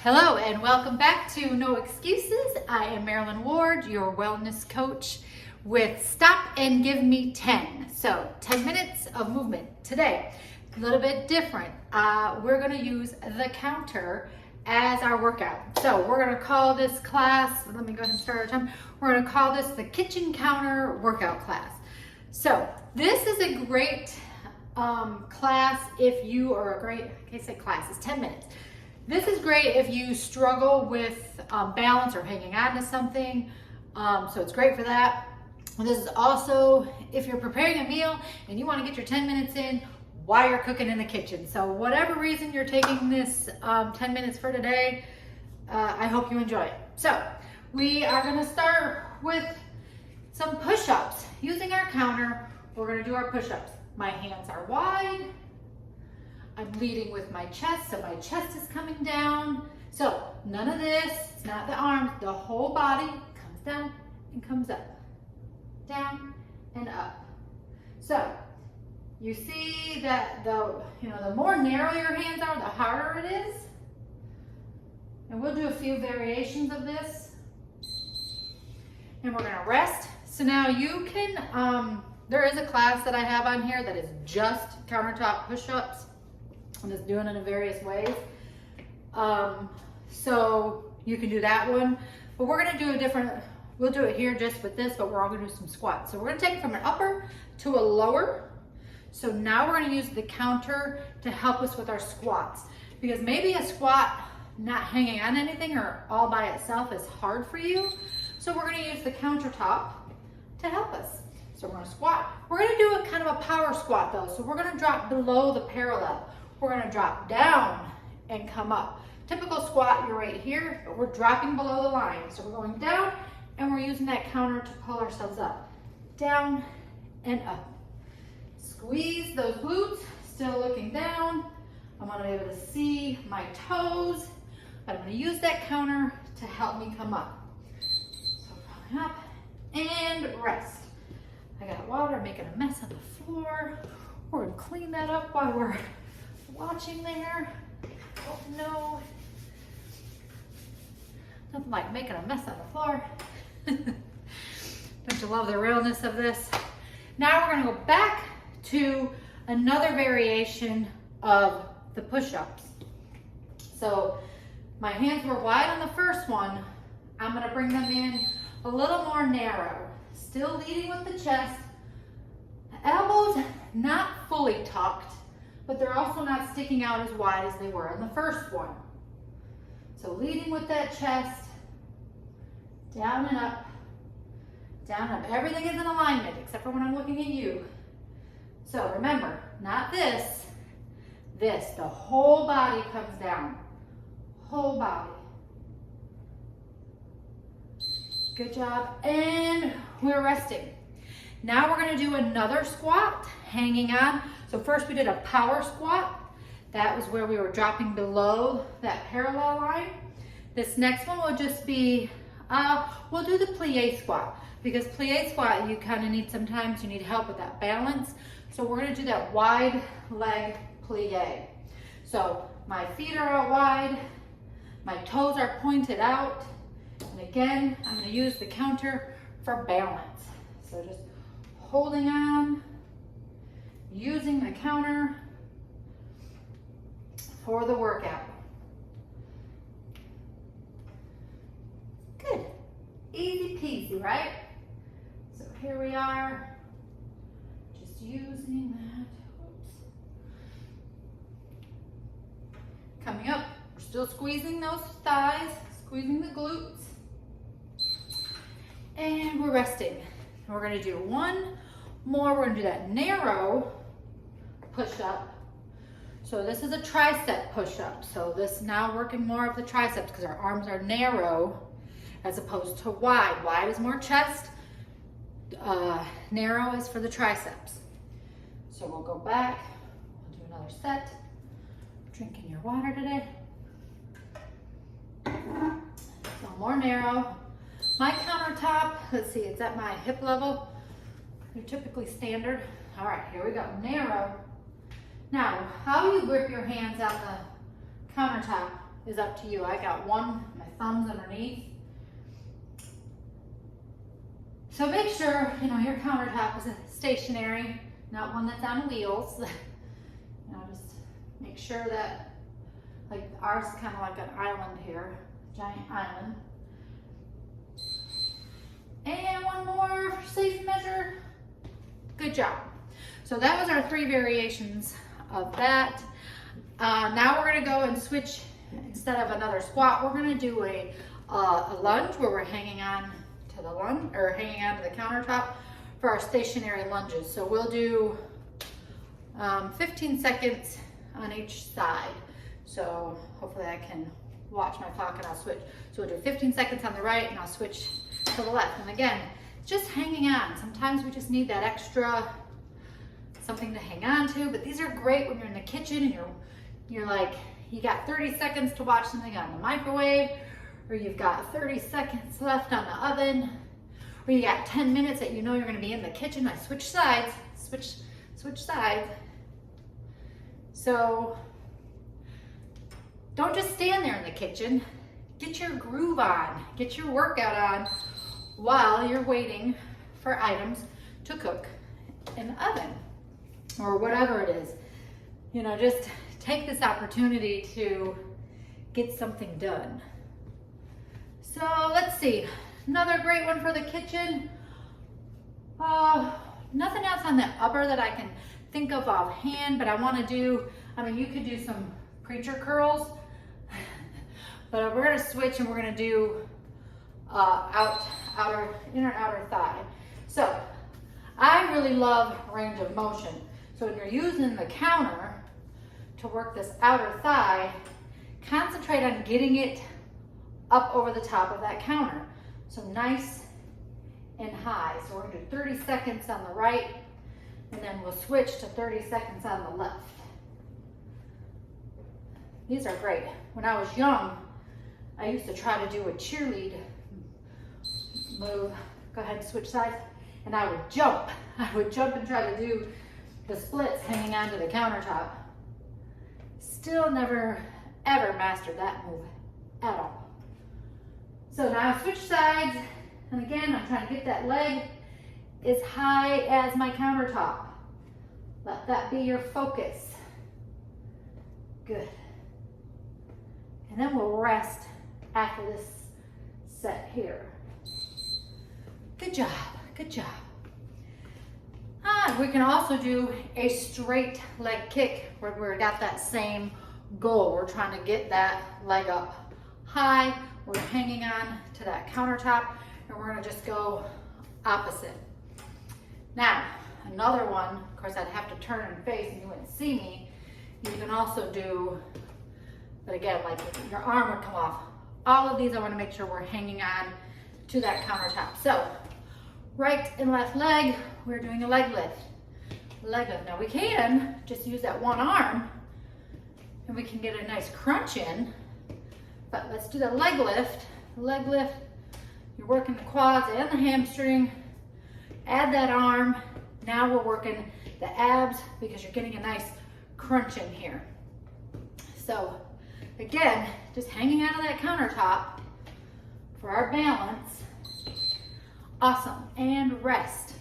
Hello and welcome back to No Excuses. I am Marilyn Ward, your wellness coach with Stop and Give Me 10. So 10 minutes of movement today. A little bit different. We're going to use the counter as our workout. So we're going to call this class, let me go ahead and start our time. We're going to call this the kitchen counter workout class. So this is a great class if you are a great, I can't say class, it's 10 minutes. This is great if you struggle with balance or hanging on to something. So it's great for that. And this is also if you're preparing a meal and you want to get your 10 minutes in while you're cooking in the kitchen. So whatever reason you're taking this 10 minutes for today, I hope you enjoy it. So we are going to start with some push-ups. Using our counter, we're going to do our push-ups. My hands are wide. I'm leading with my chest, so my chest is coming down. So none of this, it's not the arms, the whole body comes down and comes up. Down and up. So you see that the more narrow your hands are, the harder it is. And we'll do a few variations of this. And we're gonna rest. So now you can, there is a class that I have on here that is just countertop push-ups. I'm just doing it in various ways. So you can do that one, but we're gonna do a different, we'll do it here just with this, but we're all gonna do some squats. So we're gonna take it from an upper to a lower. So now we're gonna use the counter to help us with our squats, because maybe a squat not hanging on anything or all by itself is hard for you. So we're gonna use the countertop to help us. So we're gonna squat. We're gonna do a kind of a power squat though. So we're gonna drop below the parallel. We're gonna drop down and come up. Typical squat, you're right here, but we're dropping below the line. So we're going down and we're using that counter to pull ourselves up. Down and up. Squeeze those glutes, still looking down. I wanna be able to see my toes, but I'm gonna use that counter to help me come up. So coming up and rest. I got water making a mess on the floor. We're gonna clean that up while we're watching there. Oh no. Nothing like making a mess on the floor. Don't you love the realness of this? Now we're gonna go back to another variation of the push-ups. So my hands were wide on the first one. I'm gonna bring them in a little more narrow. Still leading with the chest. Elbows not fully tucked, but they're also not sticking out as wide as they were in the first one. So leading with that chest, down and up, down and up. Everything is in alignment except for when I'm looking at you. So remember, not this, this. The whole body comes down, whole body. Good job, and we're resting. Now we're gonna do another squat, hanging on. So first we did a power squat. That was where we were dropping below that parallel line. This next one will just be, we'll do the plie squat, because plie squat, you kind of need, sometimes you need help with that balance. So we're gonna do that wide leg plie. So my feet are out wide, my toes are pointed out, and again, I'm gonna use the counter for balance. So just holding on, using the counter for the workout. Good, easy peasy, right? So here we are, just using that. Oops. Coming up, we're still squeezing those thighs, squeezing the glutes, and we're resting. And we're gonna do one more. We're gonna do that narrow push-up. So this is a tricep push-up. So this now working more of the triceps because our arms are narrow as opposed to wide. Wide is more chest, narrow is for the triceps. So we'll go back, we'll do another set. Drinking your water today. So more narrow. My countertop, let's see, it's at my hip level. They're typically standard. All right, here we go, narrow. Now, how you grip your hands on the countertop is up to you. I got one, my thumbs underneath. So make sure, your countertop is stationary, not one that's on wheels. Just make sure that, like ours is kind of like an island here, giant island. And one more for safe measure. Good job. So that was our 3 variations of that. Now we're gonna go and switch, instead of another squat, we're gonna do a lunge where we're hanging on to the lunge, or hanging on to the countertop for our stationary lunges. So we'll do 15 seconds on each side. So hopefully I can watch my clock and I'll switch. So we'll do 15 seconds on the right and I'll switch to the left. And again, just hanging on. Sometimes we just need that extra something to hang on to, but these are great when you're in the kitchen and you're like, you got 30 seconds to watch something on the microwave, or you've got 30 seconds left on the oven, or you got 10 minutes that you're gonna be in the kitchen. I switch sides, switch sides. So don't just stand there in the kitchen. Get your groove on, get your workout on while you're waiting for items to cook in the oven or whatever it is. Just take this opportunity to get something done. So let's see, another great one for the kitchen. Nothing else on the upper that I can think of offhand, but I want to do, you could do some preacher curls, but we're going to switch and we're going to do inner outer thigh. So I really love range of motion. So when you're using the counter to work this outer thigh, concentrate on getting it up over the top of that counter. So nice and high. So we're gonna do 30 seconds on the right, and then we'll switch to 30 seconds on the left. These are great. When I was young, I used to try to do a cheerlead move. Go ahead and switch sides. And I would jump. I would jump and try to do the splits hanging onto the countertop. Still never, ever mastered that move at all. So now switch sides. And again, I'm trying to get that leg as high as my countertop. Let that be your focus. Good. And then we'll rest after this set here. Good job, good job. We can also do a straight leg kick where we've got that same goal. We're trying to get that leg up high. We're hanging on to that countertop, and we're gonna just go opposite. Now, another one, of course I'd have to turn and face and you wouldn't see me. You can also do, but again, like your arm would come off. All of these I wanna make sure we're hanging on to that countertop. So, right and left leg, we're doing a leg lift. Leg lift. Now we can just use that one arm and we can get a nice crunch in, but let's do the leg lift. The leg lift, you're working the quads and the hamstring. Add that arm. Now we're working the abs because you're getting a nice crunch in here. So again, just hanging out of that countertop for our balance. Awesome, and rest.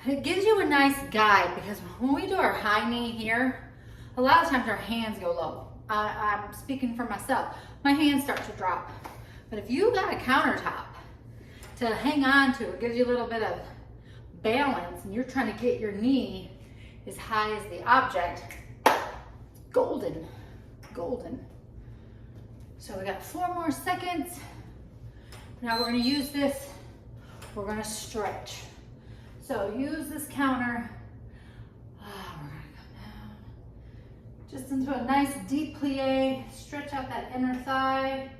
It gives you a nice guide because when we do our high knee here, a lot of times our hands go low. I'm speaking for myself. My hands start to drop. But if you got a countertop to hang on to, it gives you a little bit of balance and you're trying to get your knee as high as the object, golden, golden. So we got 4 more seconds. Now we're gonna use this, we're gonna stretch. So use this counter. We're gonna come down just into a nice deep plie, stretch out that inner thigh,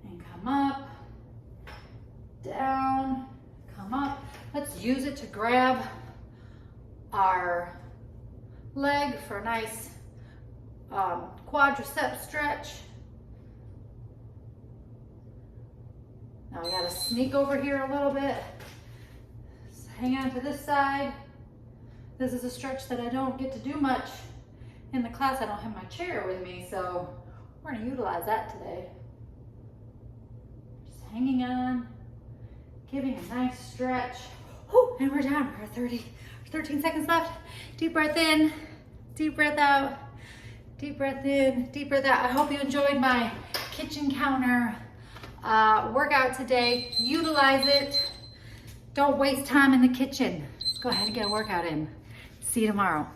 and come up, down, come up. Let's use it to grab our leg for a nice quadricep stretch. Now we gotta sneak over here a little bit. Just hang on to this side. This is a stretch that I don't get to do much in the class. I don't have my chair with me, so We're gonna utilize that today. Just hanging on, giving a nice stretch. Whew, and we're down, we're at 13 seconds left. Deep breath in, deep breath out, deep breath in, deep breath out. I hope you enjoyed my kitchen counter workout today. Utilize it. Don't waste time in the kitchen. Go ahead and get a workout in. See you tomorrow.